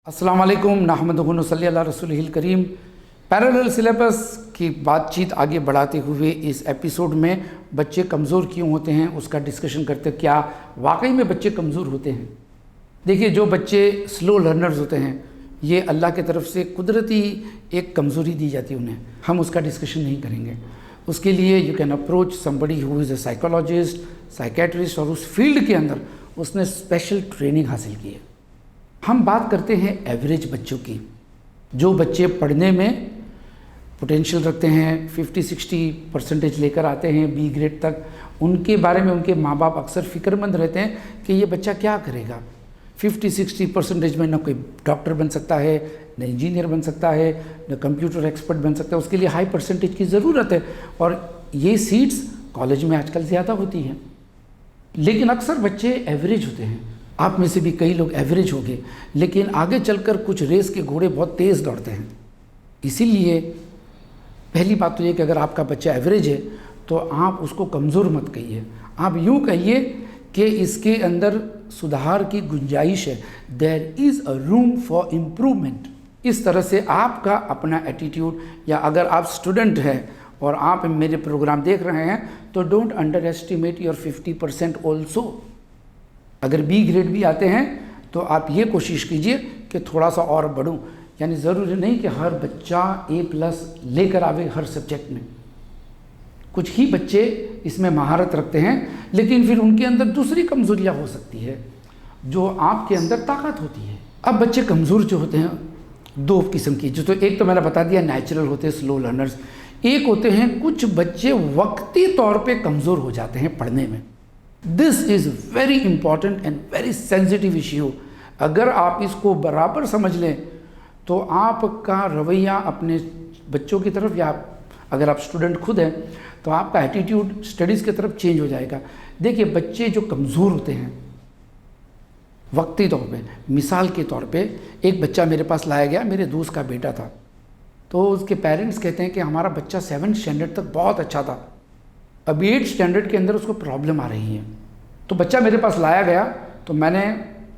अस्सलाम वालेकुम नहमदुहु व नसल्ली अला रसूलिहिल करीम। पैरेलल सिलेबस की बातचीत आगे बढ़ाते हुए इस एपिसोड में बच्चे कमज़ोर क्यों होते हैं उसका डिस्कशन करते हैं। क्या वाकई में बच्चे कमज़ोर होते हैं? देखिए, जो बच्चे स्लो लर्नर्स होते हैं ये अल्लाह की तरफ से कुदरती एक कमज़ोरी दी जाती है उन्हें। हम उसका डिस्कशन नहीं करेंगे। उसके लिए you can approach somebody who is a psychologist, psychiatrist, और उस फील्ड के अंदर उसने स्पेशल ट्रेनिंग हासिल की है। हम बात करते हैं एवरेज बच्चों की, जो बच्चे पढ़ने में पोटेंशियल रखते हैं, 50-60% लेकर आते हैं बी ग्रेड तक। उनके बारे में उनके माँ बाप अक्सर फ़िक्रमंद रहते हैं कि ये बच्चा क्या करेगा। 50-60% में न कोई डॉक्टर बन सकता है, न इंजीनियर बन सकता है, न कंप्यूटर एक्सपर्ट बन सकता है। उसके लिए हाई परसेंटेज की ज़रूरत है और ये सीट्स कॉलेज में आजकल ज़्यादा होती हैं। लेकिन अक्सर बच्चे एवरेज होते हैं। आप में से भी कई लोग एवरेज होंगे, लेकिन आगे चलकर कुछ रेस के घोड़े बहुत तेज़ दौड़ते हैं। इसीलिए पहली बात तो ये कि अगर आपका बच्चा एवरेज है तो आप उसको कमज़ोर मत कहिए। आप यूँ कहिए कि इसके अंदर सुधार की गुंजाइश है, there is a room for improvement. इस तरह से आपका अपना एटीट्यूड, या अगर आप स्टूडेंट हैं और आप मेरे प्रोग्राम देख रहे हैं तो don't under estimate your 50% also. अगर बी ग्रेड भी आते हैं तो आप ये कोशिश कीजिए कि थोड़ा सा और बढ़ूं। यानी ज़रूरी नहीं कि हर बच्चा A+ लेकर आवे हर सब्जेक्ट में। कुछ ही बच्चे इसमें महारत रखते हैं, लेकिन फिर उनके अंदर दूसरी कमज़ोरियाँ हो सकती है जो आपके अंदर ताकत होती है। अब बच्चे कमज़ोर जो होते हैं दो किस्म की, जो तो एक तो मैंने बता दिया नेचुरल होते हैं स्लो लर्नर्स। एक होते हैं कुछ बच्चे वक्ती तौर पे कमज़ोर हो जाते हैं पढ़ने में। This is very important and very sensitive issue. अगर आप इसको बराबर समझ लें तो आपका रवैया अपने बच्चों की तरफ, या अगर आप स्टूडेंट खुद हैं तो आपका एटीट्यूड स्टडीज़ की तरफ चेंज हो जाएगा। देखिए, बच्चे जो कमज़ोर होते हैं वक्ती तौर पे, मिसाल के तौर पे एक बच्चा मेरे पास लाया गया, मेरे दोस्त का बेटा था। तो उसके पेरेंट्स कहते हैं कि हमारा बच्चा 7th स्टैंडर्ड तक बहुत अच्छा था, अब 8th स्टैंडर्ड के अंदर उसको प्रॉब्लम आ रही है। तो बच्चा मेरे पास लाया गया तो मैंने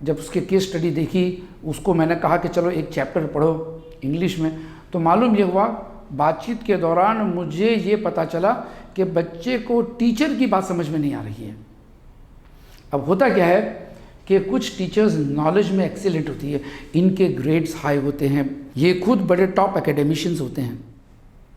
जब उसके केस स्टडी देखी, उसको मैंने कहा कि चलो एक चैप्टर पढ़ो इंग्लिश में। तो मालूम ये हुआ, बातचीत के दौरान मुझे ये पता चला कि बच्चे को टीचर की बात समझ में नहीं आ रही है। अब होता क्या है कि कुछ टीचर्स नॉलेज में एक्सीलेंट होती है, इनके ग्रेड्स हाई होते हैं, ये खुद बड़े टॉप एकेडमिशियंस होते हैं,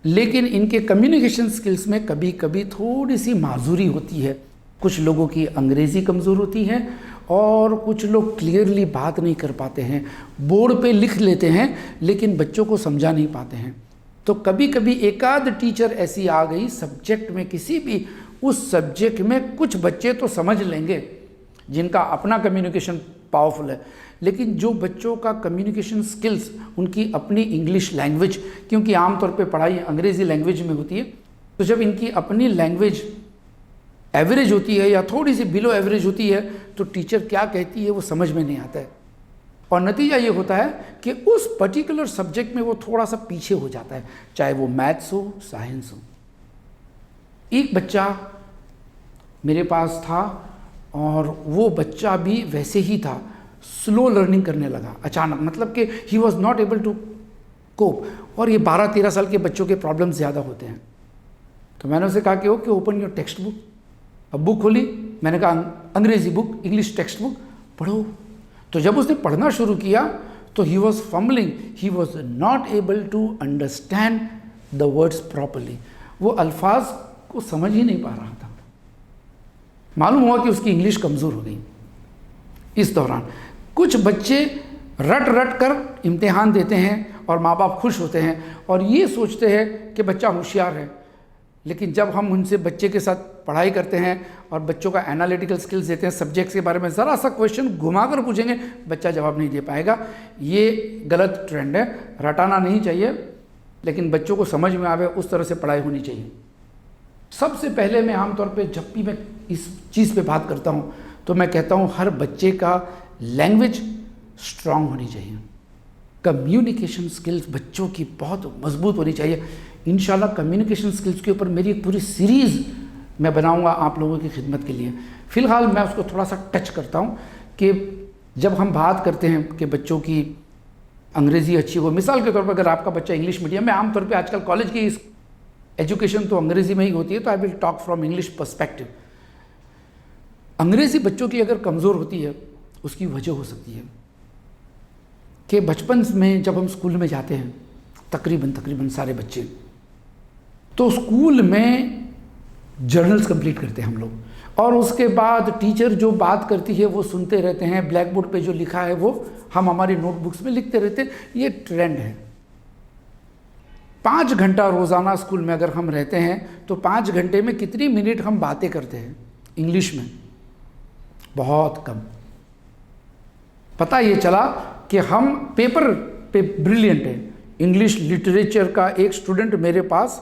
लेकिन इनके कम्युनिकेशन स्किल्स में कभी कभी थोड़ी सी माजूरी होती है। कुछ लोगों की अंग्रेज़ी कमज़ोर होती है और कुछ लोग क्लियरली बात नहीं कर पाते हैं, बोर्ड पे लिख लेते हैं लेकिन बच्चों को समझा नहीं पाते हैं। तो कभी कभी एकाध टीचर ऐसी आ गई सब्जेक्ट में, किसी भी उस सब्जेक्ट में कुछ बच्चे तो समझ लेंगे जिनका अपना कम्युनिकेशन पावरफुल है, लेकिन जो बच्चों का कम्युनिकेशन स्किल्स, उनकी अपनी इंग्लिश लैंग्वेज, क्योंकि आमतौर पे पढ़ाई अंग्रेज़ी लैंग्वेज में होती है, तो जब इनकी अपनी लैंग्वेज एवरेज होती है या थोड़ी सी बिलो एवरेज होती है तो टीचर क्या कहती है वो समझ में नहीं आता है, और नतीजा ये होता है कि उस पर्टिकुलर सब्जेक्ट में वो थोड़ा सा पीछे हो जाता है, चाहे वो मैथ्स हो, साइंस हो। एक बच्चा मेरे पास था और वो बच्चा भी वैसे ही था, स्लो लर्निंग करने लगा अचानक, मतलब कि he was not able to cope. और ये 12-13 साल के बच्चों के प्रॉब्लम ज़्यादा होते हैं। तो मैंने उसे कहा कि okay, open your text book. अब बुक खोली, मैंने कहा अंग्रेज़ी बुक, इंग्लिश टेक्स्ट बुक पढ़ो। तो जब उसने पढ़ना शुरू किया तो he was fumbling, he was not able to understand the words properly. वो अल्फाज को समझ ही नहीं पा रहा था। मालूम हुआ कि उसकी इंग्लिश कमज़ोर हो गई। इस दौरान कुछ बच्चे रट रट कर इम्तिहान देते हैं और माँ बाप खुश होते हैं और ये सोचते हैं कि बच्चा होशियार है, लेकिन जब हम उनसे बच्चे के साथ पढ़ाई करते हैं और बच्चों का एनालिटिकल स्किल्स देते हैं, सब्जेक्ट्स के बारे में ज़रा सा क्वेश्चन घुमा कर पूछेंगे, बच्चा जवाब नहीं दे पाएगा। ये गलत ट्रेंड है, रटाना नहीं चाहिए, लेकिन बच्चों को समझ में आवे उस तरह से पढ़ाई होनी चाहिए। सबसे पहले मैं आमतौर पे जब भी मैं इस चीज़ पे बात करता हूँ तो मैं कहता हूँ हर बच्चे का लैंग्वेज स्ट्रांग होनी चाहिए, कम्युनिकेशन स्किल्स बच्चों की बहुत मजबूत होनी चाहिए। इंशाल्लाह कम्युनिकेशन स्किल्स के ऊपर मेरी एक पूरी सीरीज़ मैं बनाऊंगा आप लोगों की खिदमत के लिए। फ़िलहाल मैं उसको थोड़ा सा टच करता हूँ कि जब हम बात करते हैं कि बच्चों की अंग्रेज़ी अच्छी हो। मिसाल के तौर पर अगर आपका बच्चा इंग्लिश मीडियम में, आमतौर पे आजकल कॉलेज की एजुकेशन तो अंग्रेज़ी में ही होती है, तो I will talk from English perspective. अंग्रेज़ी बच्चों की अगर कमज़ोर होती है, उसकी वजह हो सकती है कि बचपन में जब हम स्कूल में जाते हैं, तकरीबन सारे बच्चे, तो स्कूल में जर्नल्स कंप्लीट करते हैं हम लोग, और उसके बाद टीचर जो बात करती है वो सुनते रहते हैं, ब्लैक बोर्ड पे जो लिखा है वो हम हमारी नोटबुक्स में लिखते रहते हैं। ये ट्रेंड है। 5 घंटा रोज़ाना स्कूल में अगर हम रहते हैं तो 5 घंटे में कितनी मिनट हम बातें करते हैं इंग्लिश में? बहुत कम। पता ये चला कि हम पेपर पे ब्रिलियंट है। इंग्लिश लिटरेचर का एक स्टूडेंट मेरे पास,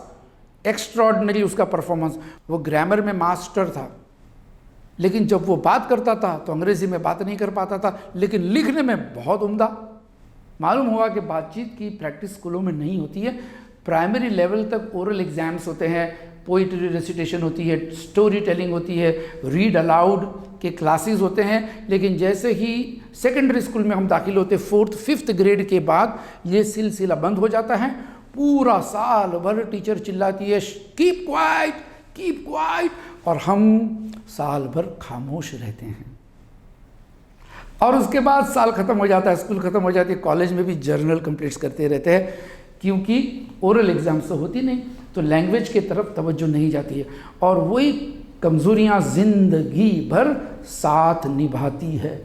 एक्स्ट्रॉर्डिनरी उसका परफॉर्मेंस, वो ग्रामर में मास्टर था, लेकिन जब वो बात करता था तो अंग्रेज़ी में बात नहीं कर पाता था, लेकिन लिखने में बहुत उम्दा। मालूम हुआ कि बातचीत की प्रैक्टिस स्कूलों में नहीं होती है। प्राइमरी लेवल तक ओरल एग्ज़ाम्स होते हैं, पोइट्री रेसिटेशन होती है, स्टोरी टेलिंग होती है, रीड अलाउड के क्लासेस होते हैं, लेकिन जैसे ही सेकेंडरी स्कूल में हम दाखिल होते 4th 5th ग्रेड के बाद ये सिलसिला बंद हो जाता है। पूरा साल भर टीचर चिल्लाती है कीप क्वाइट, और हम साल भर खामोश रहते हैं। और उसके बाद साल ख़त्म हो जाता है, स्कूल ख़त्म हो जाती है, कॉलेज में भी जर्नल कंप्लीट्स करते रहते हैं, क्योंकि ओरल एग्ज़ाम्स तो होती नहीं, तो लैंग्वेज की तरफ तवज्जो नहीं जाती है, और वही कमज़ोरियाँ ज़िंदगी भर साथ निभाती है,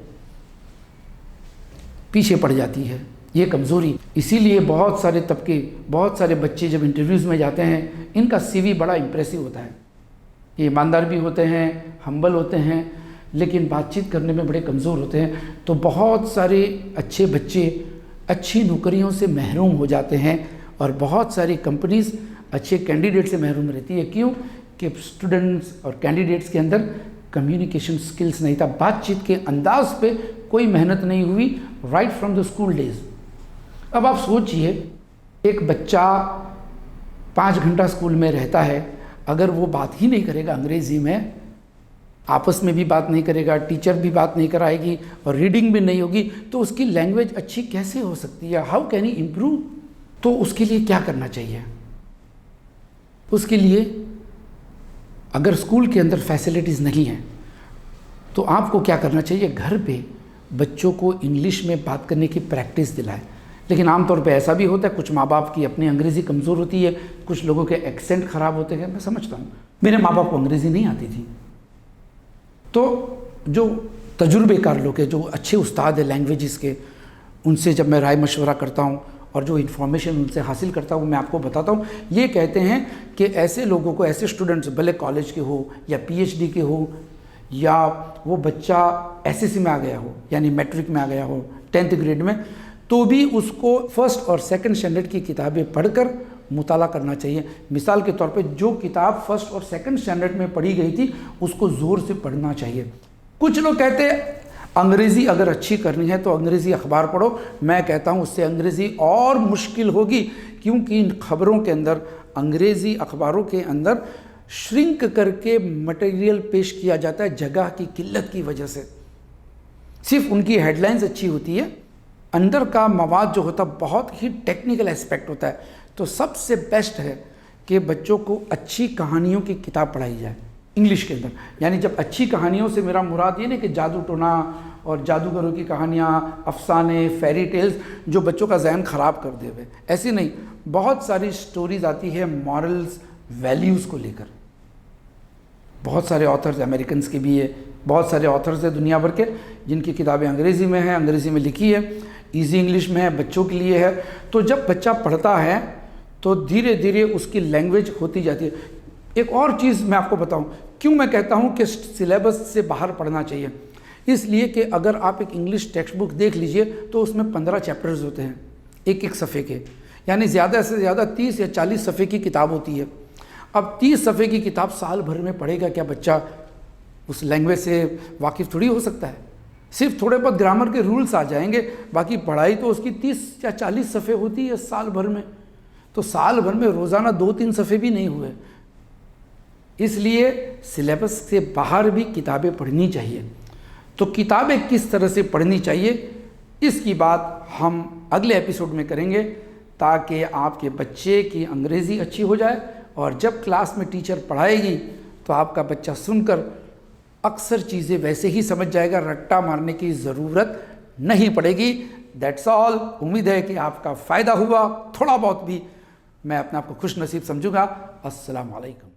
पीछे पड़ जाती है ये कमज़ोरी। इसीलिए बहुत सारे तबके, बहुत सारे बच्चे जब इंटरव्यूज़ में जाते हैं, इनका CV बड़ा इम्प्रेसिव होता है, ये ईमानदार भी होते हैं, हम्बल होते हैं, लेकिन बातचीत करने में बड़े कमज़ोर होते हैं। तो बहुत सारे अच्छे बच्चे अच्छी नौकरियों से महरूम हो जाते हैं, और बहुत सारी कंपनीज़ अच्छे कैंडिडेट से महरूम रहती है। क्यों? कि स्टूडेंट्स और कैंडिडेट्स के अंदर कम्युनिकेशन स्किल्स नहीं था, बातचीत के अंदाज पे कोई मेहनत नहीं हुई right from the school days. अब आप सोचिए, एक बच्चा 5 घंटा स्कूल में रहता है, अगर वो बात ही नहीं करेगा अंग्रेज़ी में, आपस में भी बात नहीं करेगा, टीचर भी बात नहीं कराएगी, और रीडिंग भी नहीं होगी, तो उसकी लैंग्वेज अच्छी कैसे हो सकती है? How can he improve? तो उसके लिए क्या करना चाहिए? उसके लिए अगर स्कूल के अंदर फैसिलिटीज़ नहीं हैं, तो आपको क्या करना चाहिए? घर पे बच्चों को इंग्लिश में बात करने की प्रैक्टिस दिलाएं। लेकिन आमतौर पे ऐसा भी होता है, कुछ माँ बाप की अपनी अंग्रेज़ी कमज़ोर होती है, कुछ लोगों के एक्सेंट ख़राब होते हैं, मैं समझता हूँ। मेरे माँ बाप को अंग्रेज़ी नहीं आती थी, तो जो तजुर्बेकार लोग हैं, जो अच्छे उस्ताद हैं लैंग्वेजेस के, उनसे जब मैं राय मशवरा करता हूँ और जो इन्फॉर्मेशन उनसे हासिल करता हूँ, मैं आपको बताता हूँ। ये कहते हैं कि ऐसे लोगों को, ऐसे स्टूडेंट्स, भले कॉलेज के हो या PhD के हो, या वो बच्चा SSC में आ गया हो, यानी मैट्रिक में आ गया हो 10th ग्रेड में, तो भी उसको 1st और 2nd स्टैंडर्ड की किताबें पढ़कर मुताला करना चाहिए। मिसाल के तौर पे जो किताब 1st और 2nd स्टैंडर्ड में पढ़ी गई थी, उसको ज़ोर से पढ़ना चाहिए। कुछ लोग कहते हैं अंग्रेज़ी अगर अच्छी करनी है तो अंग्रेज़ी अखबार पढ़ो। मैं कहता हूँ उससे अंग्रेज़ी और मुश्किल होगी, क्योंकि इन खबरों के अंदर, अंग्रेज़ी अखबारों के अंदर श्रिंक करके मटेरियल पेश किया जाता है जगह की किल्लत की वजह से। सिर्फ उनकी हेडलाइंस अच्छी होती है, अंदर का मवाद जो होता है बहुत ही टेक्निकल एस्पेक्ट होता है। तो सबसे बेस्ट है कि बच्चों को अच्छी कहानियों की किताब पढ़ाई जाए इंग्लिश के अंदर। यानी जब अच्छी कहानियों से मेरा मुराद ये नहीं कि जादू टोना और जादूगरों की कहानियाँ, अफसाने, फेरी टेल्स जो बच्चों का जहन ख़राब कर देवे, ऐसी नहीं। बहुत सारी स्टोरीज़ आती है मॉरल्स, वैल्यूज़ को लेकर। बहुत सारे ऑथर्स, अमेरिकन्स के भी है, बहुत सारे ऑथर्स हैं दुनिया भर के, जिनकी किताबें अंग्रेज़ी में हैं, अंग्रेज़ी में लिखी है, ईजी इंग्लिश में है, बच्चों के लिए है। तो जब बच्चा पढ़ता है तो धीरे धीरे उसकी लैंग्वेज होती जाती है। एक और चीज़ मैं आपको बताऊं, क्यों मैं कहता हूं कि सिलेबस से बाहर पढ़ना चाहिए। इसलिए कि अगर आप एक इंग्लिश टेक्स्ट बुक देख लीजिए तो उसमें 15 चैप्टर्स होते हैं एक एक सफ़े के, यानी ज़्यादा से ज़्यादा 30 या 40 सफ़े की किताब होती है। अब 30 सफ़े की किताब साल भर में पढ़ेगा क्या बच्चा? उस लैंग्वेज से वाकिफ़ थोड़ी हो सकता है। सिर्फ थोड़े बहुत ग्रामर के रूल्स आ जाएंगे, बाकी पढ़ाई तो उसकी 30 या 40 सफ़े होती है साल भर में। तो साल भर में रोज़ाना 2-3 सफ़े भी नहीं हुए। इसलिए सिलेबस से बाहर भी किताबें पढ़नी चाहिए। तो किताबें किस तरह से पढ़नी चाहिए, इसकी बात हम अगले एपिसोड में करेंगे ताकि आपके बच्चे की अंग्रेज़ी अच्छी हो जाए और जब क्लास में टीचर पढ़ाएगी तो आपका बच्चा सुनकर अक्सर चीज़ें वैसे ही समझ जाएगा, रट्टा मारने की ज़रूरत नहीं पड़ेगी। That's all. उम्मीद है कि आपका फ़ायदा हुआ, थोड़ा बहुत भी मैं अपने आप को खुश नसीब समझूंगा। अस्सलाम वालेकुम।